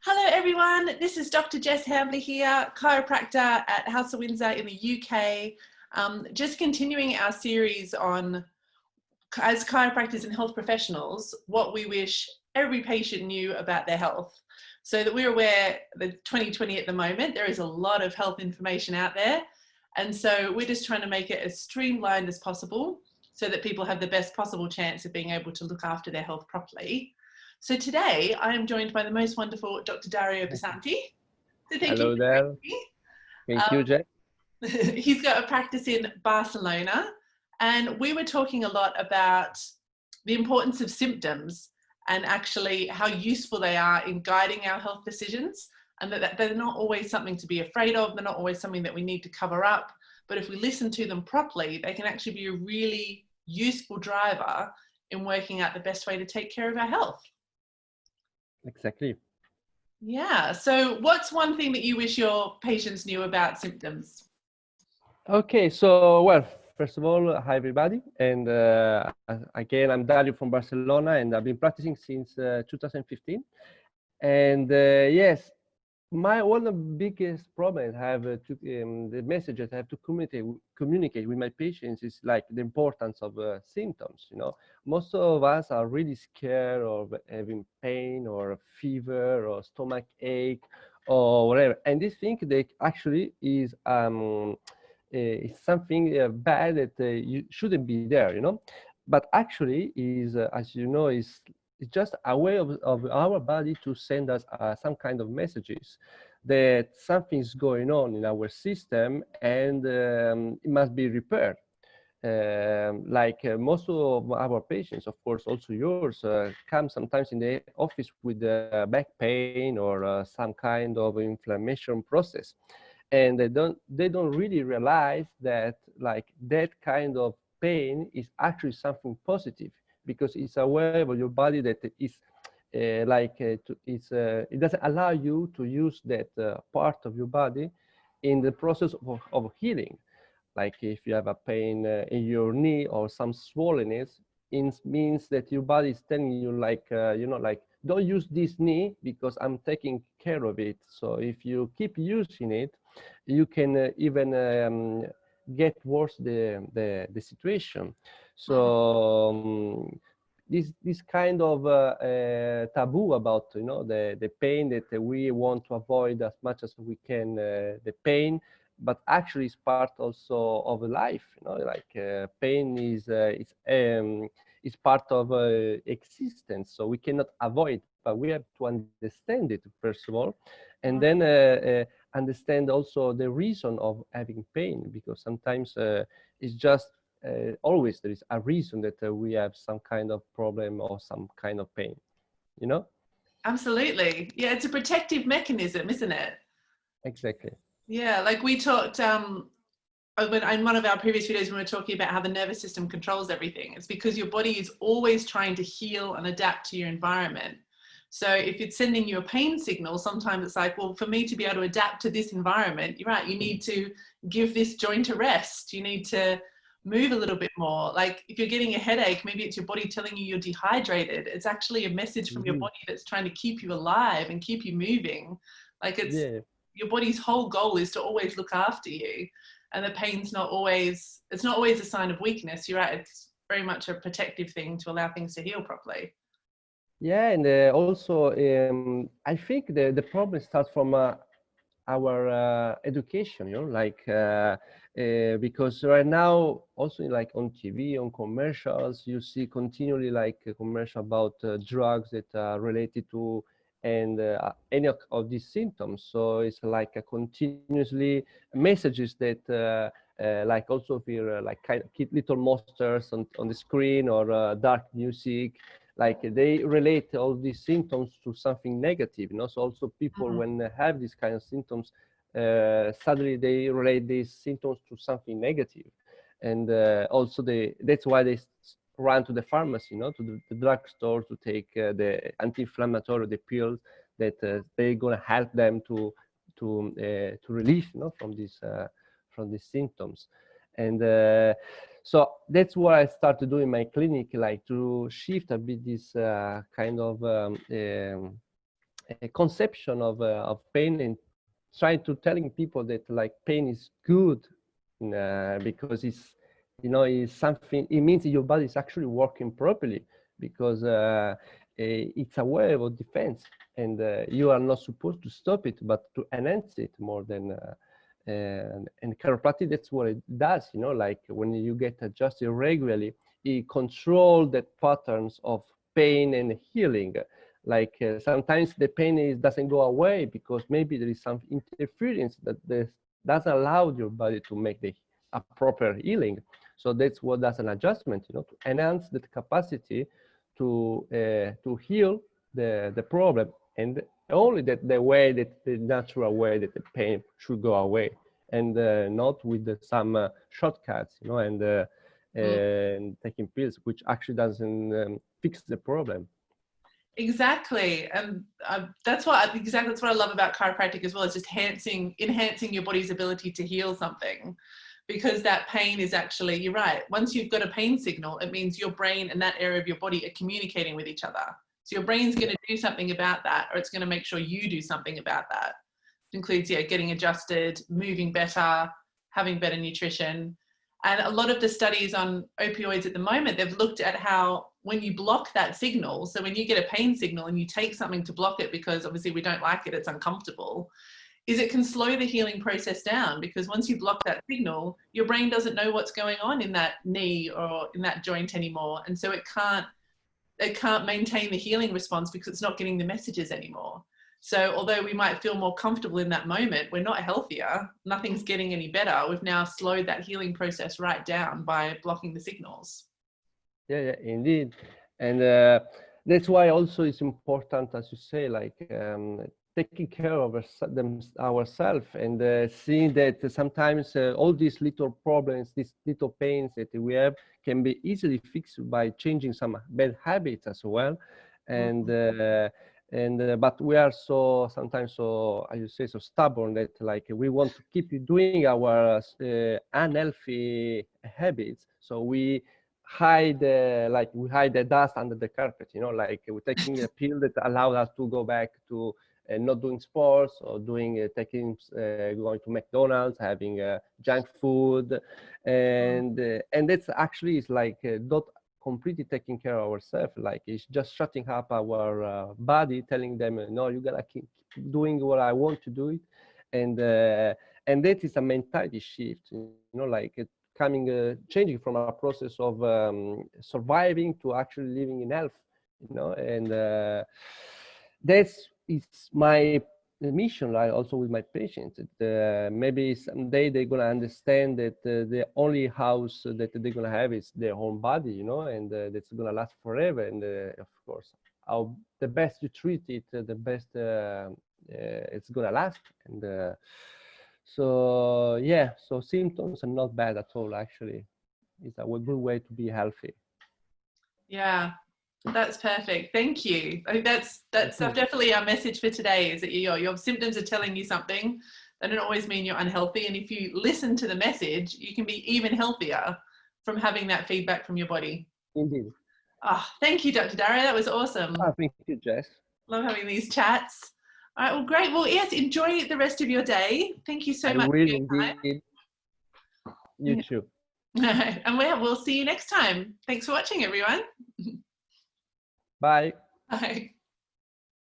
Hello everyone, this is Dr. Jess Hambly here, chiropractor at House of Windsor in the UK. Just continuing our series on, as chiropractors and health professionals, what we wish every patient knew about their health. So that we're aware that 2020 at the moment, there is a lot of health information out there. And so we're just trying to make it as streamlined as possible so that people have the best possible chance of being able to look after their health properly. So today I am joined by the most wonderful Dr. Dario Bisanti. So thank Hello you for there. me. Thank you, Jess. He's got a practice in Barcelona, and we were talking a lot about the importance of symptoms and actually how useful they are in guiding our health decisions, and that they're not always something to be afraid of. They're not always something that we need to cover up, but if we listen to them properly, they can actually be a really useful driver in working out the best way to take care of our health. Exactly. Yeah. So what's one thing that you wish your patients knew about symptoms? Okay, so, well, first of all, hi everybody. And again, I'm Dario from Barcelona, and I've been practicing since 2015. And yes, one of the biggest problems I have the message that I have to communicate with my patients is like the importance of symptoms. Most of us are really scared of having pain or fever or stomach ache or whatever, and they think that actually is something bad that you shouldn't be there. But actually is, as you know, is it's just a way of our body to send us some kind of messages that something's going on in our system, and it must be repaired. Most of our patients, of course, also yours, come sometimes in the office with back pain or some kind of inflammation process, and they don't really realize that that kind of pain is actually something positive, because it's a way of your body that is it doesn't allow you to use that part of your body in the process of healing. Like if you have a pain in your knee or some swollenness, it means that your body is telling you don't use this knee because I'm taking care of it. So if you keep using it, you can even get worse the situation. So this kind of taboo about the pain, that we want to avoid as much as we can the pain, but actually it's part also of life. Pain is part of existence, so we cannot avoid, but we have to understand it first of all, and then understand also the reason of having pain, because sometimes it's just always there is a reason that we have some kind of problem or some kind of pain. Absolutely. Yeah, it's a protective mechanism, isn't it? Exactly. Yeah, like we talked in one of our previous videos when we were talking about how the nervous system controls everything. It's because your body is always trying to heal and adapt to your environment. So if it's sending you a pain signal, sometimes it's like, well, for me to be able to adapt to this environment, you're right, you need to give this joint a rest. You need to move a little bit more. Like if you're getting a headache, maybe it's your body telling you you're dehydrated. It's actually a message from your body that's trying to keep you alive and keep you moving. Like your body's whole goal is to always look after you. And the pain's not always, it's not always a sign of weakness. You're right, it's very much a protective thing to allow things to heal properly. Yeah, and also I think the problem starts from our education, because right now also on TV, on commercials, you see continually a commercial about drugs that are related to and any of these symptoms. So it's like a continuously messages that also feel like kind of little monsters on the screen, or dark music. They relate all these symptoms to something negative. So also people, when they have these kind of symptoms, suddenly they relate these symptoms to something negative, and also that's why they run to the pharmacy, to the drugstore, to take the anti-inflammatory, the pills that they're gonna help them to relieve, from these symptoms. And so that's what I started doing in my clinic, to shift a bit this kind of conception of pain, and trying to telling people that like pain is good, because it's, it's something, it means your body is actually working properly, because it's a way of defense, and you are not supposed to stop it, but to enhance it more than and chiropractic, that's what it does, like when you get adjusted regularly, it controls the patterns of pain and healing. Like sometimes the pain doesn't go away because maybe there is some interference that doesn't allow your body to make a proper healing. So that's what does an adjustment, to enhance the capacity to heal the problem, and only that the way, that the natural way that the pain should go away, and not with some shortcuts, and taking pills, which actually doesn't fix the problem. Exactly, and that's what I love about chiropractic as well. It's just enhancing your body's ability to heal something, because that pain is actually, you're right, once you've got a pain signal, it means your brain and that area of your body are communicating with each other. So your brain's going to do something about that, or it's going to make sure you do something about that. It includes getting adjusted, moving better, having better nutrition. And a lot of the studies on opioids at the moment, they've looked at how when you block that signal, so when you get a pain signal and you take something to block it, because obviously we don't like it, it's uncomfortable, is it can slow the healing process down, because once you block that signal, your brain doesn't know what's going on in that knee or in that joint anymore. And so it can't maintain the healing response because it's not getting the messages anymore. So although we might feel more comfortable in that moment, we're not healthier, nothing's getting any better. We've now slowed that healing process right down by blocking the signals. Yeah, indeed. And that's why also it's important, as you say, like taking care of ourselves, and seeing that sometimes all these little problems, these little pains that we have can be easily fixed by changing some bad habits as well. And but we are sometimes so, as you say, so stubborn that like we want to keep doing our unhealthy habits. So we hide the dust under the carpet, like we're taking a pill that allows us to go back to not doing sports, or going to McDonald's, having junk food, and that's actually is like not completely taking care of ourselves. Like it's just shutting up our body, telling them, no, you gotta keep doing what I want to do it, and that is a mentality shift, like changing from a process of surviving to actually living in health, and that's my mission, like also with my patients. Maybe someday they're gonna understand that the only house that they're gonna have is their own body, and that's gonna last forever. And of course, the best you treat it, the best it's gonna last. And so yeah, so symptoms are not bad at all. Actually, it's a good way to be healthy. Yeah, that's perfect. Thank you. I think that's definitely our message for today, is that your symptoms are telling you something. They don't always mean you're unhealthy. And if you listen to the message, you can be even healthier from having that feedback from your body. Indeed. Oh, thank you, Dr. Dario. That was awesome. Oh, thank you, Jess. Love having these chats. All right, well, great. Well, yes, enjoy the rest of your day. Thank you so much for your time. You too. And we'll see you next time. Thanks for watching, everyone. Bye. Bye.